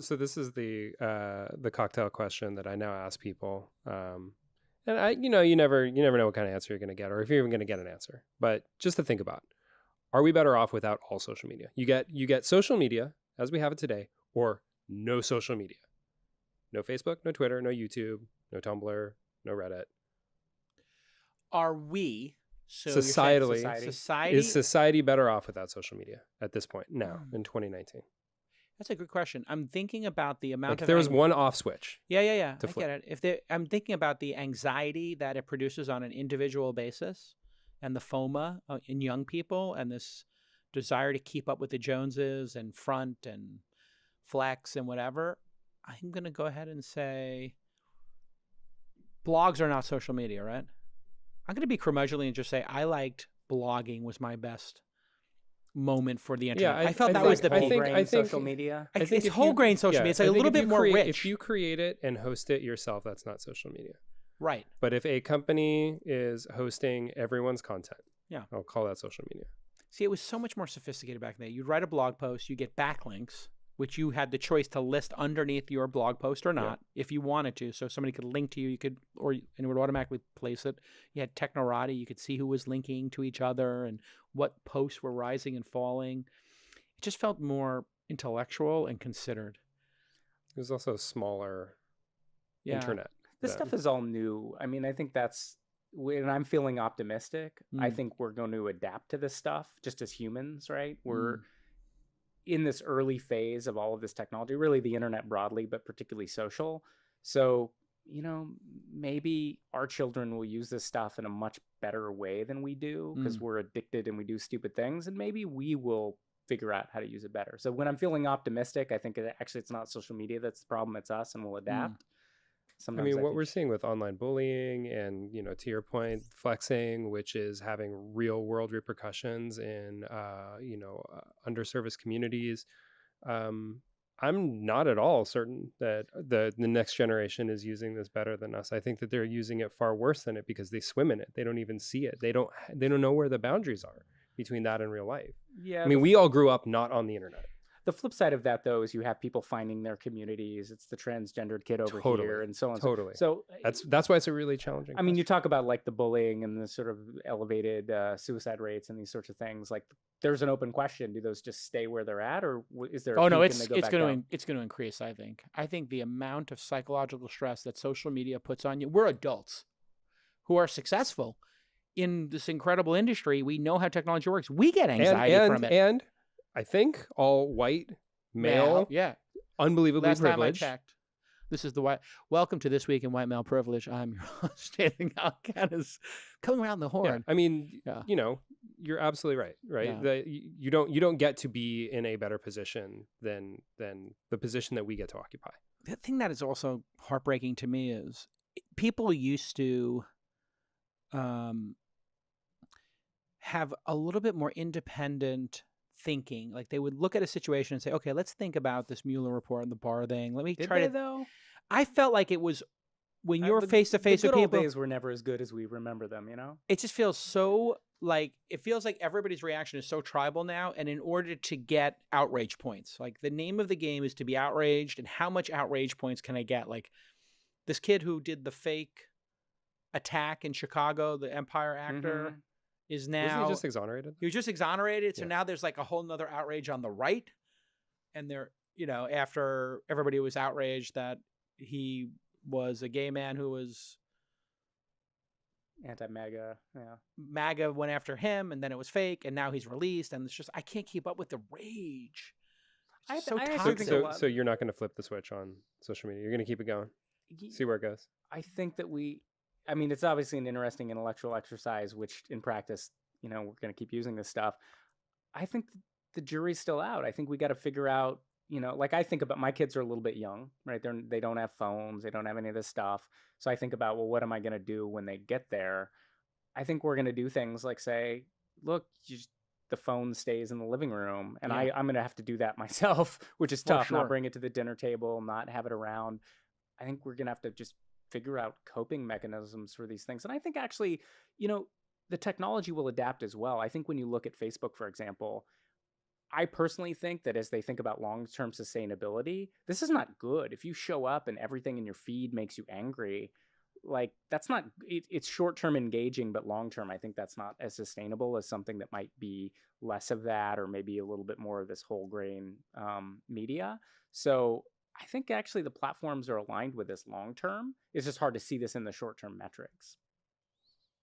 So this is the cocktail question that I now ask people. And you never know what kind of answer you're going to get, or if you're even going to get an answer. But just to think about, are we better off without all social media? You get social media as we have it today, or no social media. No Facebook, no Twitter, no YouTube, no Tumblr, no Reddit. Are we, so Societally, you're saying society? is society better off without social media at this point now in 2019? That's a good question. I'm thinking about the amount Like of if there was one off switch. Yeah. to I flip. get it. I'm thinking about the anxiety that it produces on an individual basis, and the FOMA in young people, and this desire to keep up with the Joneses and front and flex and whatever. I'm going to go ahead and say blogs are not social media, right? I'm going to be curmudgeonly and just say I liked blogging was my best moment for the internet. Yeah, I felt I that think- was the I peak. think- social media. I think It's if whole you- grain social yeah, media. It's like I a think little if bit you more create- rich. If you create it and host it yourself, that's not social media. Right. But if a company is hosting everyone's content, Yeah. I'll call that social media. See, it was so much more sophisticated back then. You'd write a blog post, you get backlinks, which you had the choice to list underneath your blog post or not, if you wanted to. So somebody could link to you, and it would automatically place it. You had Technorati, you could see who was linking to each other and what posts were rising and falling. It just felt more intellectual and considered. It was also a smaller Yeah. internet. This then. stuff is all new. I mean, I think that's when I'm feeling optimistic. I think we're going to adapt to this stuff just as humans, right? We're in this early phase of all of this technology, really the internet broadly, but particularly social. So, maybe our children will use this stuff in a much better way than we do because we're addicted and we do stupid things. And maybe we will figure out how to use it better. So when I'm feeling optimistic, I think it's not social media that's the problem, it's us, and we'll adapt. Sometimes what we're seeing with online bullying and, to your point, flexing, which is having real world repercussions in, underserviced communities. I'm not at all certain that the next generation is using this better than us. I think that they're using it far worse than it because they swim in it. They don't even see it. They don't know where the boundaries are between that and real life. Yeah. I mean, we all grew up not on the internet. The flip side of that, though, is you have people finding their communities. It's the transgendered kid over here and so on. Totally. So that's why it's a really challenging. I mean, you talk about like the bullying and the sort of elevated suicide rates and these sorts of things. Like, there's an open question: do those just stay where they're at, or is there? Oh no, it's going to increase. I think the amount of psychological stress that social media puts on you. We're adults who are successful in this incredible industry. We know how technology works. We get anxiety from it. And I think all white, male, unbelievably Last privileged. time I checked. This is the white. Welcome to This Week in White Male Privilege. I'm your host, Nathan Galcanis, coming around the horn. Yeah. I mean, you're absolutely right. Right? Yeah. You don't get to be in a better position than the position that we get to occupy. The thing that is also heartbreaking to me is people used to have a little bit more independent thinking. Like they would look at a situation and say, okay, let's think about this Mueller report and the Barr thing. Let me Did try they, to. though? I felt like it was when you're face to face with the good people. old days were never as good as we remember them. It just feels so like everybody's reaction is so tribal now. And in order to get outrage points, like the name of the game is to be outraged, and how much outrage points can I get? Like this kid who did the fake attack in Chicago, the Empire actor. Is now Wasn't he just exonerated? He was just exonerated. So now there's like a whole nother outrage on the right. And they're, after everybody was outraged that he was a gay man who was anti-MAGA. Yeah. MAGA went after him, and then it was fake, and now he's released. And it's just, I can't keep up with the rage. So you're not going to flip the switch on social media. You're going to keep it going. See where it goes. I think that it's obviously an interesting intellectual exercise, which in practice, we're going to keep using this stuff. I think the jury's still out. I think we got to figure out, like I think about my kids are a little bit young, right? They don't have phones. They don't have any of this stuff. So I think about, well, what am I going to do when they get there? I think we're going to do things like say, look, the phone stays in the living room. And I'm going to have to do that myself, which is tough. Not bring it to the dinner table, not have it around. I think we're going to have to just figure out coping mechanisms for these things. And I think actually, the technology will adapt as well. I think when you look at Facebook, for example, I personally think that as they think about long-term sustainability, this is not good. If you show up and everything in your feed makes you angry, like that's not it's short-term engaging, but long-term I think that's not as sustainable as something that might be less of that, or maybe a little bit more of this whole grain media. So I think actually the platforms are aligned with this long-term. It's just hard to see this in the short-term metrics.